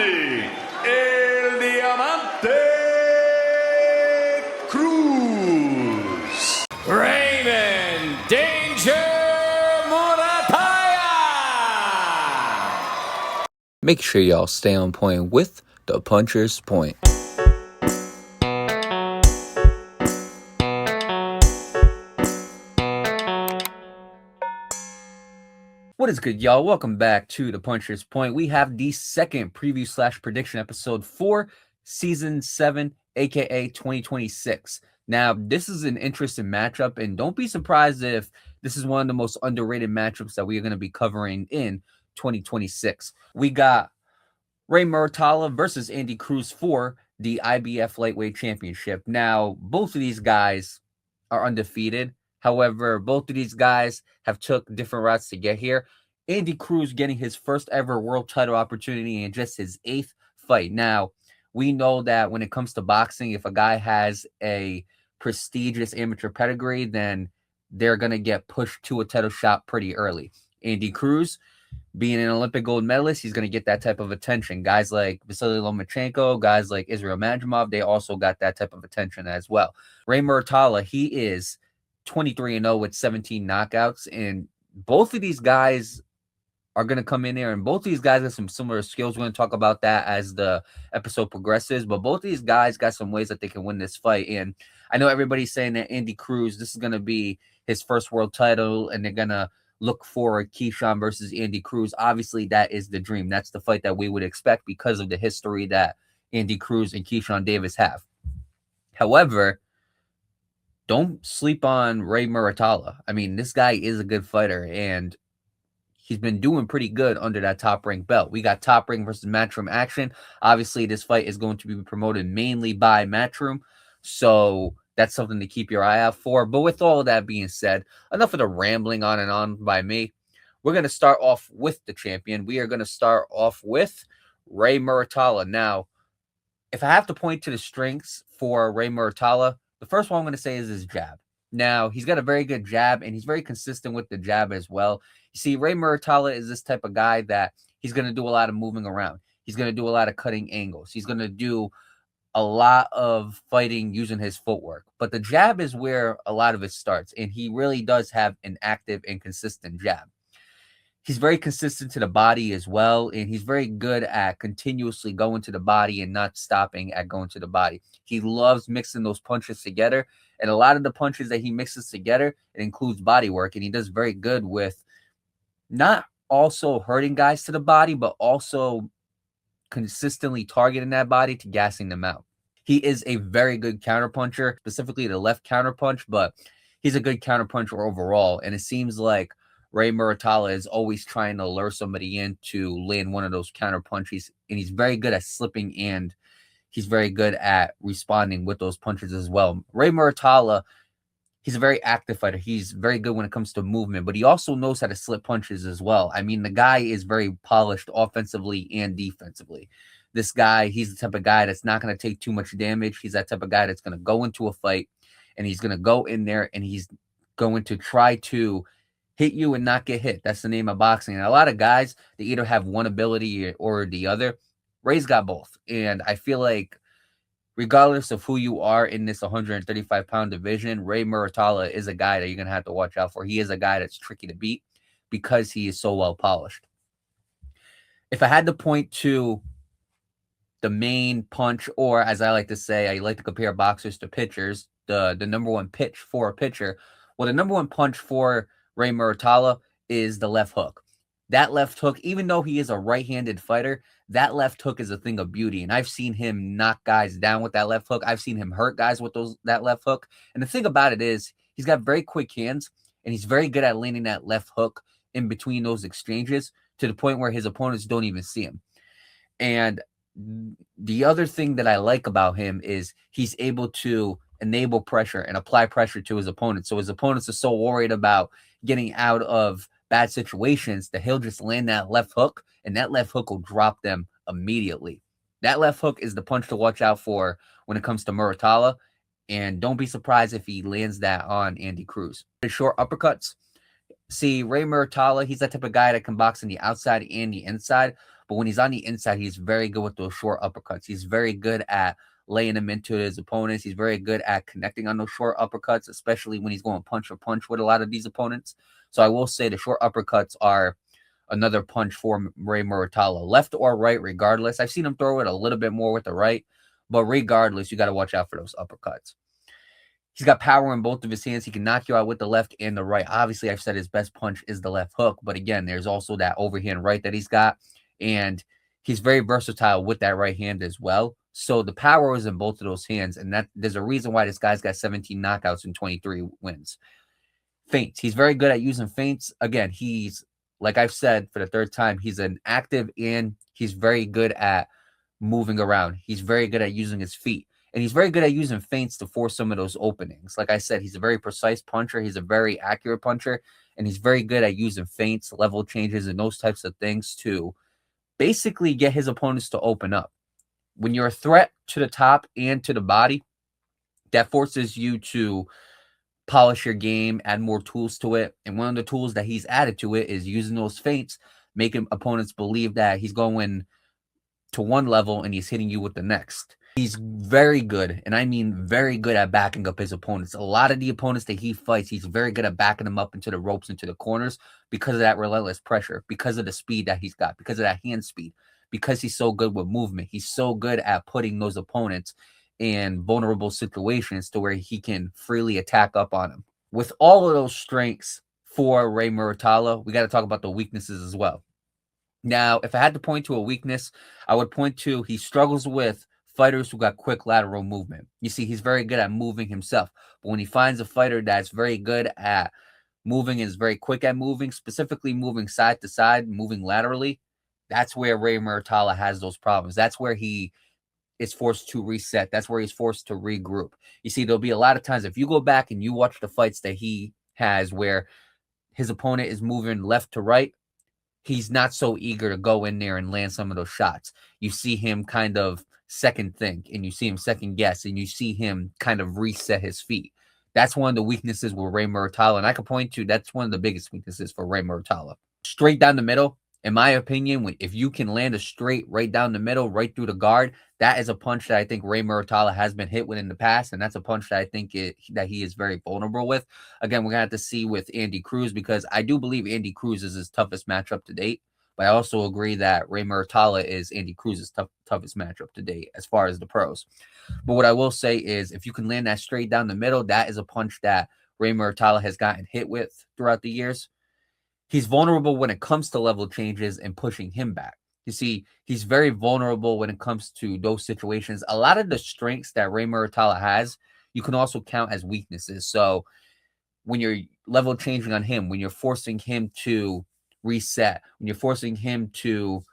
Andy, el Diamante Cruz. Raymond Danger Muratalla. Make sure y'all stay on point with the Puncher's Point. What is good, y'all? Welcome back to the Puncher's Point. We have the second preview / prediction episode for Season 7, aka 2026. Now, this is an interesting matchup, and don't be surprised if this is one of the most underrated matchups that we are going to be covering in 2026. We got Ray Muratalla versus Andy Cruz for the IBF Lightweight Championship. Now, both of these guys are undefeated. However, both of these guys have took different routes to get here. Andy Cruz getting his first ever world title opportunity in just his 8th fight. Now, we know that when it comes to boxing, if a guy has a prestigious amateur pedigree, then they're going to get pushed to a title shot pretty early. Andy Cruz, being an Olympic gold medalist, he's going to get that type of attention. Guys like Vasily Lomachenko, guys like Israel Madrimov, they also got that type of attention as well. Ray Muratalla, he is 23-0 with 17 knockouts, and both of these guys are going to come in there, and both of these guys have some similar skills. We're going to talk about that as the episode progresses, but both of these guys got some ways that they can win this fight, and I know everybody's saying that Andy Cruz, this is going to be his first world title, and they're going to look for Keyshawn versus Andy Cruz. Obviously, that is the dream. That's the fight that we would expect because of the history that Andy Cruz and Keyshawn Davis have. However, don't sleep on Ray Muratalla. I mean, this guy is a good fighter, and he's been doing pretty good under that Top Rank belt. We got Top Rank versus Matchroom action. Obviously, this fight is going to be promoted mainly by Matchroom, so that's something to keep your eye out for. But with all of that being said, enough of the rambling on and on by me. We're going to start off with the champion. We are going to start off with Ray Muratalla. Now, if I have to point to the strengths for Ray Muratalla, the first one I'm going to say is his jab. Now, he's got a very good jab, and he's very consistent with the jab as well. You see, Ray Muratalla is this type of guy that he's going to do a lot of moving around. He's going to do a lot of cutting angles. He's going to do a lot of fighting using his footwork. But the jab is where a lot of it starts, and he really does have an active and consistent jab. He's very consistent to the body as well, and he's very good at continuously going to the body and not stopping at going to the body. He loves mixing those punches together, and a lot of the punches that he mixes together, it includes body work, and he does very good with not also hurting guys to the body, but also consistently targeting that body to gassing them out. He is a very good counterpuncher, specifically the left counterpunch, but he's a good counterpuncher overall, and it seems like Ray Muratalla is always trying to lure somebody in to land one of those counter punches, and he's very good at slipping, and he's very good at responding with those punches as well. Ray Muratalla, he's a very active fighter. He's very good when it comes to movement, but he also knows how to slip punches as well. I mean, the guy is very polished offensively and defensively. This guy, he's the type of guy that's not going to take too much damage. He's that type of guy that's going to go into a fight, and he's going to go in there, and he's going to try to hit you and not get hit. That's the name of boxing. And a lot of guys, they either have one ability or the other. Ray's got both. And I feel like regardless of who you are in this 135-pound division, Ray Muratalla is a guy that you're going to have to watch out for. He is a guy that's tricky to beat because he is so well polished. If I had to point to the main punch, or as I like to say, I like to compare boxers to pitchers, the number one pitch for a pitcher. Well, the number one punch for Ray Muratalla is the left hook. That left hook, even though he is a right-handed fighter, that left hook is a thing of beauty. And I've seen him knock guys down with that left hook. I've seen him hurt guys with that left hook. And the thing about it is he's got very quick hands, and he's very good at landing that left hook in between those exchanges to the point where his opponents don't even see him. And the other thing that I like about him is he's able to enable pressure and apply pressure to his opponents. So his opponents are so worried about getting out of bad situations that he'll just land that left hook, and that left hook will drop them immediately. That left hook is the punch to watch out for when it comes to Muratalla, and don't be surprised if he lands that on Andy Cruz. The short uppercuts. See, Ray Muratalla, he's that type of guy that can box on the outside and the inside, But when he's on the inside, he's very good with those short uppercuts. He's very good at laying them into his opponents. He's very good at connecting on those short uppercuts, especially when he's going punch for punch with a lot of these opponents. So I will say the short uppercuts are another punch for Ray Muratalla, left or right, regardless. I've seen him throw it a little bit more with the right, but regardless, you got to watch out for those uppercuts. He's got power in both of his hands. He can knock you out with the left and the right. Obviously, I've said his best punch is the left hook, but again, there's also that overhand right that he's got, and he's very versatile with that right hand as well. So the power is in both of those hands, and that there's a reason why this guy's got 17 knockouts and 23 wins. Feints. He's very good at using feints. Again, he's, like I've said for the third time, he's an active and he's very good at moving around. He's very good at using his feet. And he's very good at using feints to force some of those openings. Like I said, he's a very precise puncher. He's a very accurate puncher. And he's very good at using feints, level changes, and those types of things to basically get his opponents to open up. When you're a threat to the top and to the body, that forces you to polish your game, add more tools to it. And one of the tools that he's added to it is using those feints, making opponents believe that he's going to one level and he's hitting you with the next. He's very good, and I mean very good at backing up his opponents. A lot of the opponents that he fights, he's very good at backing them up into the ropes, into the corners, because of that relentless pressure, because of the speed that he's got, because of that hand speed, because he's so good with movement. He's so good at putting those opponents in vulnerable situations to where he can freely attack up on them. With all of those strengths for Ray Muratalla, we got to talk about the weaknesses as well. Now, if I had to point to a weakness, I would point to he struggles with fighters who got quick lateral movement. You see, he's very good at moving himself. But when he finds a fighter that's very good at moving and is very quick at moving, specifically moving side to side, moving laterally, that's where Ray Muratalla has those problems. That's where he is forced to reset. That's where he's forced to regroup. You see, there'll be a lot of times, if you go back and you watch the fights that he has where his opponent is moving left to right, he's not so eager to go in there and land some of those shots. You see him kind of second think, and you see him second guess, and you see him kind of reset his feet. That's one of the weaknesses with Ray Muratalla, and I can point to that's one of the biggest weaknesses for Ray Muratalla. Straight down the middle, in my opinion, if you can land a straight right down the middle, right through the guard, that is a punch that I think Ray Muratalla has been hit with in the past, and that's a punch that I think that he is very vulnerable with. Again, we're going to have to see with Andy Cruz, because I do believe Andy Cruz is his toughest matchup to date, but I also agree that Ray Muratalla is Andy Cruz's toughest matchup to date as far as the pros. But what I will say is, if you can land that straight down the middle, that is a punch that Ray Muratalla has gotten hit with throughout the years. He's vulnerable when it comes to level changes and pushing him back. You see, he's very vulnerable when it comes to those situations. A lot of the strengths that Ray Muratalla has, you can also count as weaknesses. So when you're level changing on him, when you're forcing him to reset, when you're forcing him to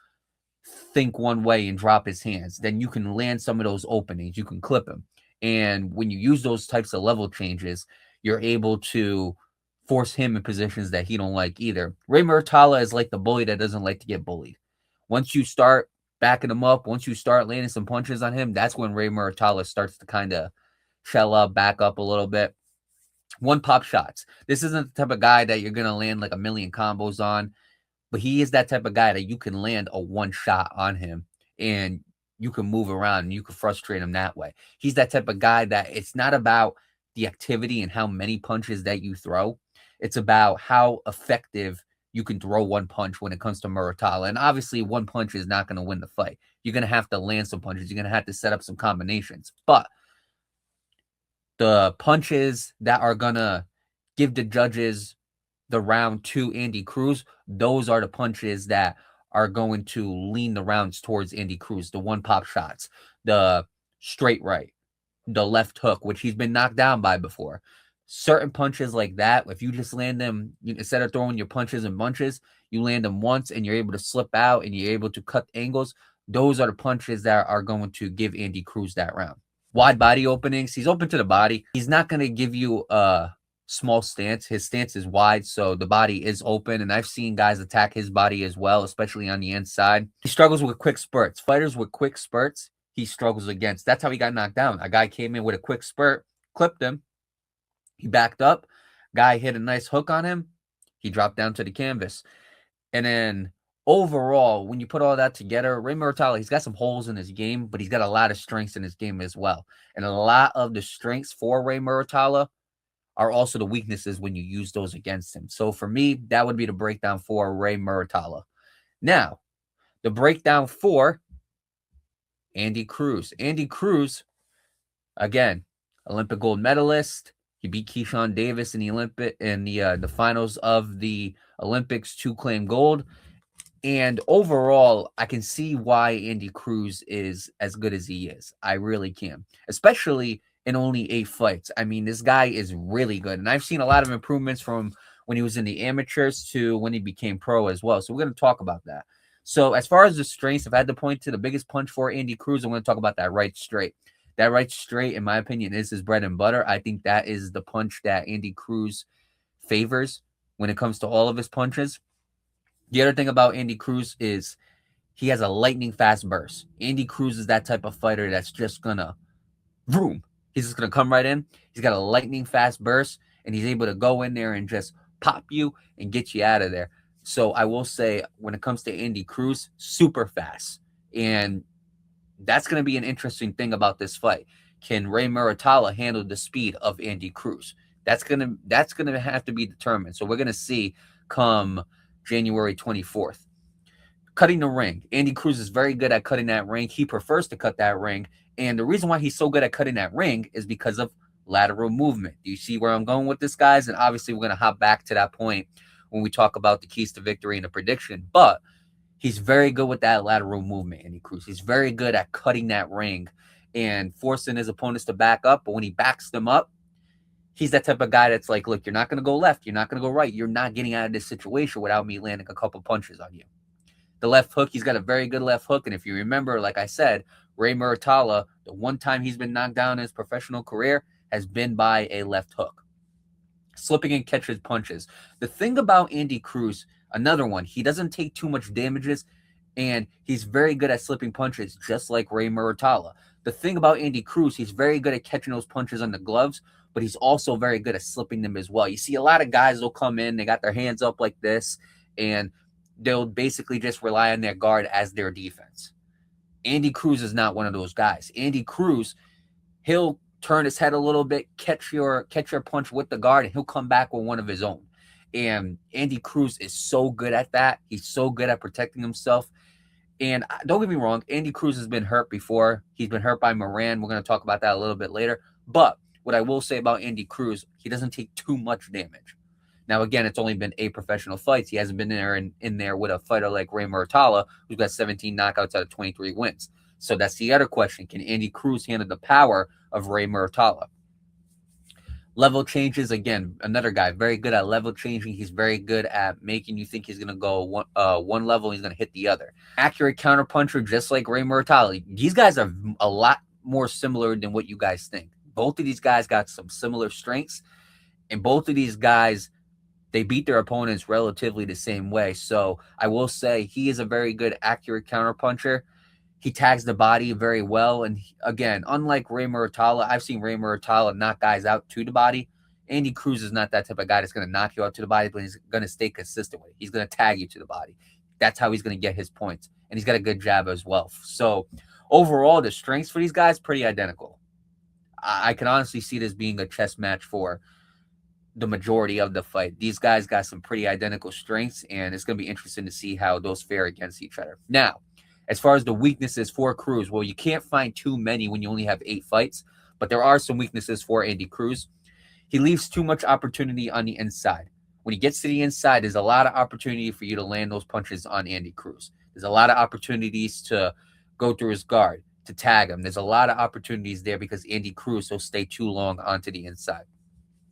think one way and drop his hands, then you can land some of those openings. You can clip him. And when you use those types of level changes, you're able to force him in positions that he don't like either. Ray Muratalla is like the bully that doesn't like to get bullied. Once you start backing him up, once you start landing some punches on him, that's when Ray Muratalla starts to kind of shell up, back up a little bit. One pop shots. This isn't the type of guy that you're going to land like a million combos on, but he is that type of guy that you can land a one shot on him and you can move around and you can frustrate him that way. He's that type of guy that it's not about the activity and how many punches that you throw. It's about how effective you can throw one punch when it comes to Muratalla. And obviously, one punch is not going to win the fight. You're going to have to land some punches. You're going to have to set up some combinations. But the punches that are going to give the judges the round to Andy Cruz, those are the punches that are going to lean the rounds towards Andy Cruz. The one pop shots, the straight right, the left hook, which he's been knocked down by before. Certain punches like that, if you just land them, instead of throwing your punches and bunches, you land them once and you're able to slip out and you're able to cut angles. Those are the punches that are going to give Andy Cruz that round. Wide body openings. He's open to the body. He's not going to give you a small stance. His stance is wide, so the body is open. And I've seen guys attack his body as well, especially on the inside. He struggles with quick spurts. Fighters with quick spurts, he struggles against. That's how he got knocked down. A guy came in with a quick spurt, clipped him. He backed up. Guy hit a nice hook on him. He dropped down to the canvas. And then overall, when you put all that together, Ray Muratalla, he's got some holes in his game, but he's got a lot of strengths in his game as well. And a lot of the strengths for Ray Muratalla are also the weaknesses when you use those against him. So for me, that would be the breakdown for Ray Muratalla. Now, the breakdown for Andy Cruz. Andy Cruz, again, Olympic gold medalist. He beat Keyshawn Davis in the finals of the Olympics to claim gold. And overall, I can see why Andy Cruz is as good as he is. I really can, especially in only 8 fights. I mean, this guy is really good. And I've seen a lot of improvements from when he was in the amateurs to when he became pro as well. So we're going to talk about that. So as far as the strengths, if I had to point to the biggest punch for Andy Cruz, I'm going to talk about that right straight. That right straight, in my opinion, is his bread and butter. I think that is the punch that Andy Cruz favors when it comes to all of his punches. The other thing about Andy Cruz is he has a lightning fast burst. Andy Cruz is that type of fighter that's just going to boom. He's just going to come right in. He's got a lightning fast burst, and he's able to go in there and just pop you and get you out of there. So I will say when it comes to Andy Cruz, super fast. And that's going to be an interesting thing about this fight. Can Ray Muratalla handle the speed of Andy Cruz? That's going to have to be determined. So we're going to see come January 24th. Cutting the ring. Andy Cruz is very good at cutting that ring. He prefers to cut that ring. And the reason why he's so good at cutting that ring is because of lateral movement. Do you see where I'm going with this, guys? And obviously, we're going to hop back to that point when we talk about the keys to victory and the prediction. But he's very good with that lateral movement, Andy Cruz. He's very good at cutting that ring and forcing his opponents to back up. But when he backs them up, he's that type of guy that's like, look, you're not going to go left. You're not going to go right. You're not getting out of this situation without me landing a couple punches on you. The left hook, he's got a very good left hook. And if you remember, like I said, Ray Muratalla, the one time he's been knocked down in his professional career has been by a left hook. Slipping and catches punches. The thing about Andy Cruz, another one, he doesn't take too much damages, and he's very good at slipping punches, just like Ray Muratalla. The thing about Andy Cruz, he's very good at catching those punches on the gloves, but he's also very good at slipping them as well. You see a lot of guys will come in, they got their hands up like this, and they'll basically just rely on their guard as their defense. Andy Cruz is not one of those guys. Andy Cruz, he'll turn his head a little bit, catch your punch with the guard, and he'll come back with one of his own. And Andy Cruz is so good at that. He's so good at protecting himself. And don't get me wrong, Andy Cruz has been hurt before. He's been hurt by Moran. We're going to talk about that a little bit later. But what I will say about Andy Cruz, he doesn't take too much damage. Now, again, it's only been 8 professional fights. He hasn't been in there with a fighter like Ray Muratalla, who's got 17 knockouts out of 23 wins. So that's the other question. Can Andy Cruz handle the power of Ray Muratalla? Level changes, again, another guy, very good at level changing. He's very good at making you think he's going to go one level, he's going to hit the other. Accurate counterpuncher, just like Ray Muratalla. These guys are a lot more similar than what you guys think. Both of these guys got some similar strengths, and both of these guys, they beat their opponents relatively the same way. So I will say he is a very good, accurate counterpuncher. He tags the body very well. And again, unlike Ray Muratalla, I've seen Ray Muratalla knock guys out to the body. Andy Cruz is not that type of guy that's going to knock you out to the body, but he's going to stay consistent with it. He's going to tag you to the body. That's how he's going to get his points. And he's got a good jab as well. So overall, the strengths for these guys, pretty identical. I can honestly see this being a chess match for the majority of the fight. These guys got some pretty identical strengths, and it's going to be interesting to see how those fare against each other. Now, as far as the weaknesses for Cruz, well, you can't find too many when you only have 8 fights, but there are some weaknesses for Andy Cruz. He leaves too much opportunity on the inside. When he gets to the inside, there's a lot of opportunity for you to land those punches on Andy Cruz. There's a lot of opportunities to go through his guard, to tag him. There's a lot of opportunities there because Andy Cruz will stay too long onto the inside.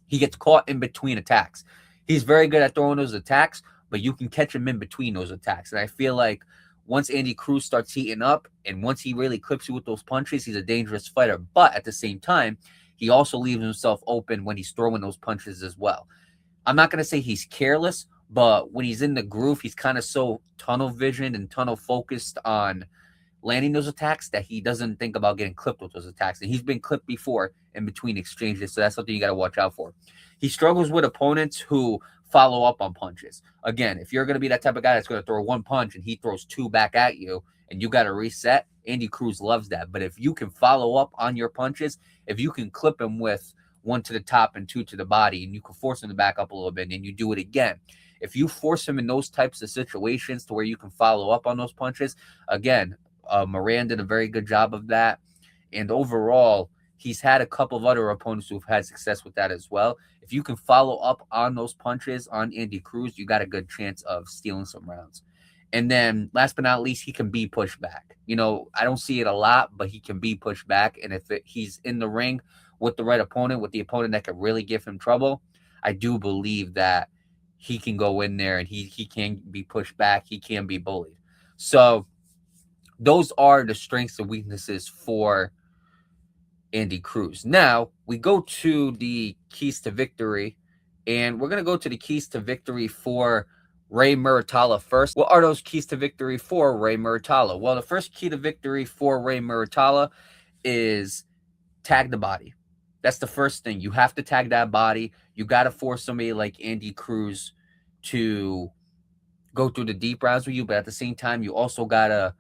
He gets caught in between attacks. He's very good at throwing those attacks, but you can catch him in between those attacks. And I feel like once Andy Cruz starts heating up and once he really clips you with those punches, he's a dangerous fighter. But at the same time, he also leaves himself open when he's throwing those punches as well. I'm not going to say he's careless, but when he's in the groove, he's kind of so tunnel vision and tunnel focused on landing those attacks that he doesn't think about getting clipped with those attacks. And he's been clipped before in between exchanges, so that's something you got to watch out for. He struggles with opponents who follow up on punches. Again, if you're going to be that type of guy that's going to throw one punch and he throws two back at you and you got to reset, Andy Cruz loves that. But if you can follow up on your punches, if you can clip him with one to the top and two to the body, and you can force him to back up a little bit and you do it again, if you force him in those types of situations to where you can follow up on those punches, again, Moran did a very good job of that. And overall, he's had a couple of other opponents who've had success with that as well. If you can follow up on those punches on Andy Cruz, you got a good chance of stealing some rounds. And then last but not least, he can be pushed back. You know, I don't see it a lot, but he can be pushed back. And if he's in the ring with the right opponent, with the opponent that could really give him trouble, I do believe that he can go in there and he can be pushed back. He can be bullied. So those are the strengths and weaknesses for Andy Cruz. Now, we go to the keys to victory, and we're going to go to the keys to victory for Ray Muratalla first. What are those keys to victory for Ray Muratalla? Well, the first key to victory for Ray Muratalla is tag the body. That's the first thing. You have to tag that body. You got to force somebody like Andy Cruz to go through the deep rounds with you, but at the same time, you also got to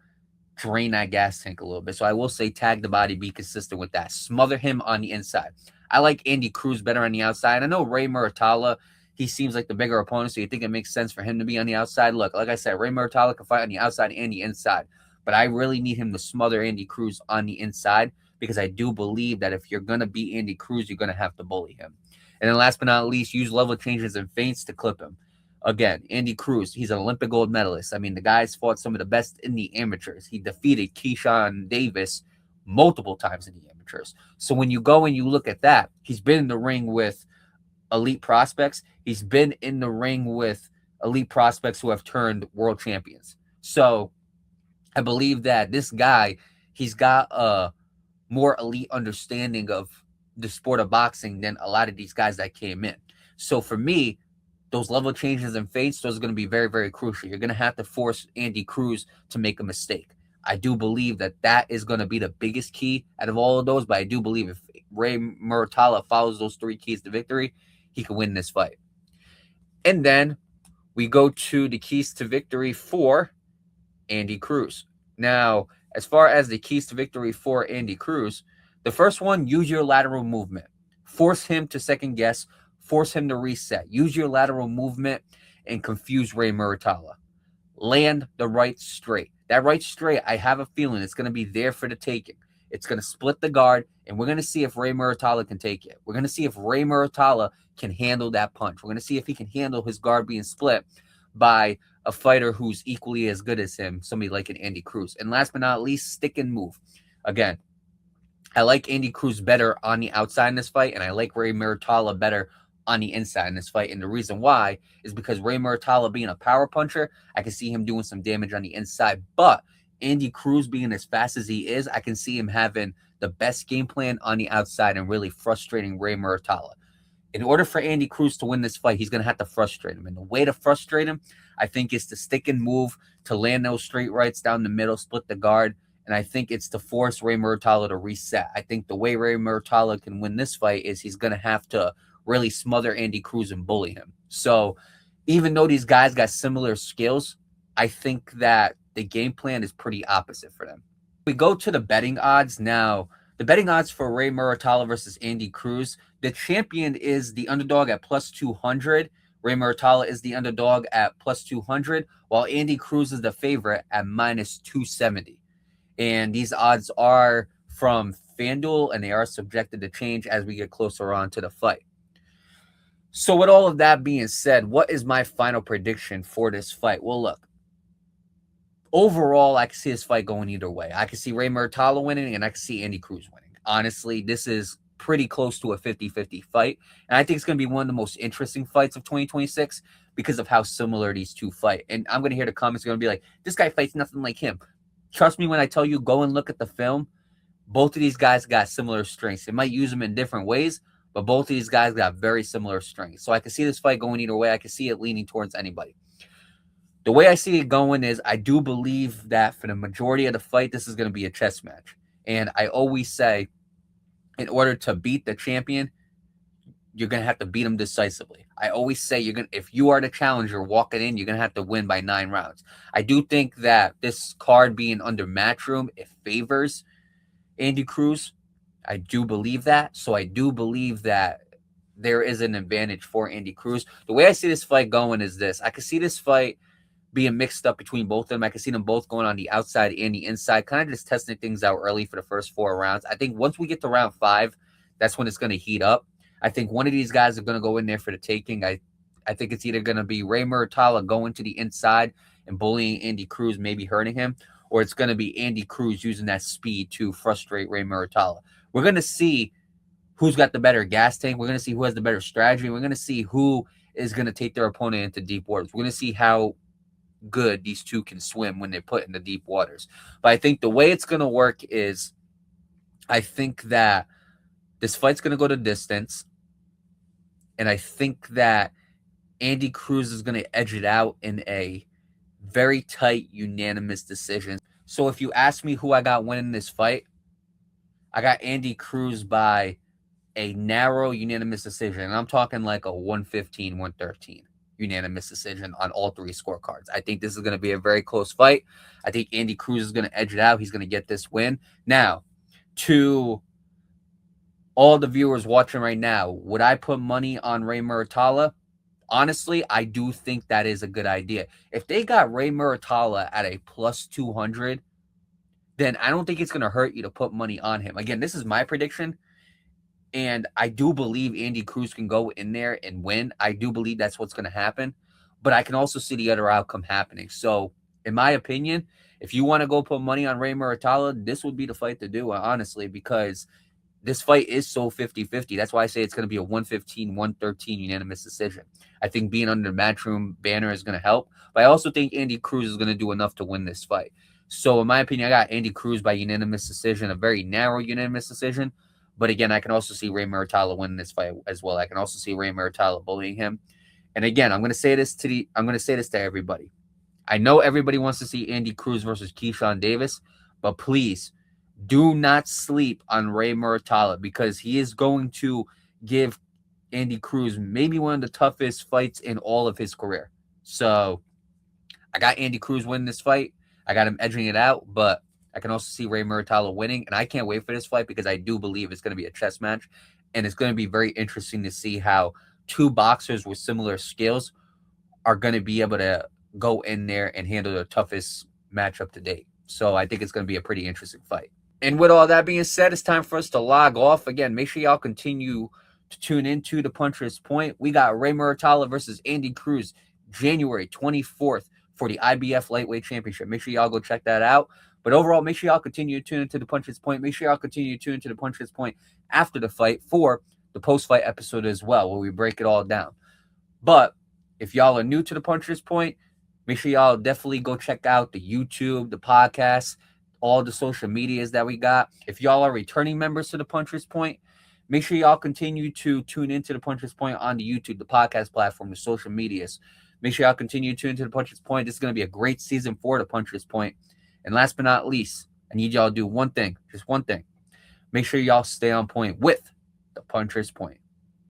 drain that gas tank a little bit. So I will say tag the body, be consistent with that. Smother him on the inside. I like Andy Cruz better on the outside. I know Ray Muratalla, he seems like the bigger opponent, so you think it makes sense for him to be on the outside. Look, like I said, Ray Muratalla can fight on the outside and the inside, but I really need him to smother Andy Cruz on the inside because I do believe that if you're going to beat Andy Cruz, you're going to have to bully him. And then last but not least, use level changes and feints to clip him. Again, Andy Cruz, he's an Olympic gold medalist. I mean, the guy's fought some of the best in the amateurs. He defeated Keyshawn Davis multiple times in the amateurs. So when you go and you look at that, he's been in the ring with elite prospects. He's been in the ring with elite prospects who have turned world champions. So I believe that this guy, he's got a more elite understanding of the sport of boxing than a lot of these guys that came in. So for me, those level changes and feints, those are going to be very, very crucial. You're going to have to force Andy Cruz to make a mistake. I do believe that that is going to be the biggest key out of all of those, but I do believe if Ray Muratalla follows those three keys to victory, he can win this fight. And then we go to the keys to victory for Andy Cruz. Now, as far as the keys to victory for Andy Cruz, the first one, use your lateral movement. Force him to second guess. Force him to reset. Use your lateral movement and confuse Ray Muratalla. Land the right straight. That right straight, I have a feeling it's going to be there for the taking. It's going to split the guard, and we're going to see if Ray Muratalla can take it. We're going to see if Ray Muratalla can handle that punch. We're going to see if he can handle his guard being split by a fighter who's equally as good as him, somebody like an Andy Cruz. And last but not least, stick and move. Again, I like Andy Cruz better on the outside in this fight, and I like Ray Muratalla better on the inside in this fight. And the reason why is because Ray Muratalla being a power puncher, I can see him doing some damage on the inside. But Andy Cruz being as fast as he is, I can see him having the best game plan on the outside and really frustrating Ray Muratalla. In order for Andy Cruz to win this fight, he's going to have to frustrate him. And the way to frustrate him, I think, is to stick and move, to land those straight rights down the middle, split the guard. And I think it's to force Ray Muratalla to reset. I think the way Ray Muratalla can win this fight is he's going to have to really smother Andy Cruz and bully him. So even though these guys got similar skills, I think that the game plan is pretty opposite for them. We go to the betting odds now. The betting odds for Ray Muratalla versus Andy Cruz, the champion is the underdog at plus 200. Ray Muratalla is the underdog at plus 200, while Andy Cruz is the favorite at minus 270. And these odds are from FanDuel, and they are subjected to change as we get closer on to the fight. So with all of that being said, what is my final prediction for this fight? Well, look, overall, I can see this fight going either way. I can see Ray Muratalla winning, and I can see Andy Cruz winning. Honestly, this is pretty close to a 50-50 fight. And I think it's going to be one of the most interesting fights of 2026 because of how similar these two fight. And I'm going to hear the comments are going to be like, this guy fights nothing like him. Trust me when I tell you, go and look at the film. Both of these guys got similar strengths. They might use them in different ways, but both of these guys got very similar strengths. So I can see this fight going either way. I can see it leaning towards anybody. The way I see it going is I do believe that for the majority of the fight, this is going to be a chess match. And I always say, in order to beat the champion, you're going to have to beat him decisively. I always say if you are the challenger walking in, you're going to have to win by 9 rounds. I do think that this card being under Matchroom, it favors Andy Cruz. I do believe that. So I do believe that there is an advantage for Andy Cruz. The way I see this fight going is this. I can see this fight being mixed up between both of them. I can see them both going on the outside and the inside, kind of just testing things out early for the first 4 rounds. I think once we get to round 5, that's when it's going to heat up. I think one of these guys are going to go in there for the taking. I think it's either going to be Ray Muratalla going to the inside and bullying Andy Cruz, maybe hurting him, or it's going to be Andy Cruz using that speed to frustrate Ray Muratalla. We're going to see who's got the better gas tank. We're going to see who has the better strategy. We're going to see who is going to take their opponent into deep waters. We're going to see how good these two can swim when they're put in the deep waters. But I think the way it's going to work is I think that this fight's going to go to distance, and I think that Andy Cruz is going to edge it out in a very tight, unanimous decision. So if you ask me who I got winning this fight, I got Andy Cruz by a narrow, unanimous decision. And I'm talking like a 115, 113 unanimous decision on all 3 scorecards. I think this is going to be a very close fight. I think Andy Cruz is going to edge it out. He's going to get this win. Now, to all the viewers watching right now, would I put money on Ray Muratalla? Honestly, I do think that is a good idea. If they got Ray Muratalla at a plus 200, then I don't think it's going to hurt you to put money on him. Again, this is my prediction, and I do believe Andy Cruz can go in there and win. I do believe that's what's going to happen, but I can also see the other outcome happening. So, in my opinion, if you want to go put money on Ray Muratalla, this would be the fight to do, honestly, because this fight is so 50-50. That's why I say it's going to be a 115, 113 unanimous decision. I think being under the Matchroom banner is going to help, but I also think Andy Cruz is going to do enough to win this fight. So, in my opinion, I got Andy Cruz by unanimous decision, a very narrow unanimous decision. But again, I can also see Ray Muratalla winning this fight as well. I can also see Ray Muratalla bullying him. And again, I'm going to say this to everybody. I know everybody wants to see Andy Cruz versus Keyshawn Davis, but please do not sleep on Ray Muratalla, because he is going to give Andy Cruz maybe one of the toughest fights in all of his career. So I got Andy Cruz winning this fight. I got him edging it out, but I can also see Ray Muratalla winning, and I can't wait for this fight because I do believe it's going to be a chess match, and it's going to be very interesting to see how 2 boxers with similar skills are going to be able to go in there and handle the toughest matchup to date. So I think it's going to be a pretty interesting fight. And with all that being said, it's time for us to log off. Again, make sure y'all continue to tune into The Puncher's Point. We got Ray Muratalla versus Andy Cruz, January 24th for the IBF Lightweight Championship. Make sure y'all go check that out. But overall, make sure y'all continue to tune into The Puncher's Point. Make sure y'all continue to tune into The Puncher's Point after the fight for the post-fight episode as well, where we break it all down. But if y'all are new to The Puncher's Point, make sure y'all definitely go check out the YouTube, the podcast, all the social medias that we got. If y'all are returning members to The Puncher's Point, make sure y'all continue to tune into The Puncher's Point on the YouTube, the podcast platform, the social medias. Make sure y'all continue to tune into The Puncher's Point. This is going to be a great season for The Puncher's Point. And last but not least, I need y'all to do one thing, just one thing. Make sure y'all stay on point with The Puncher's Point.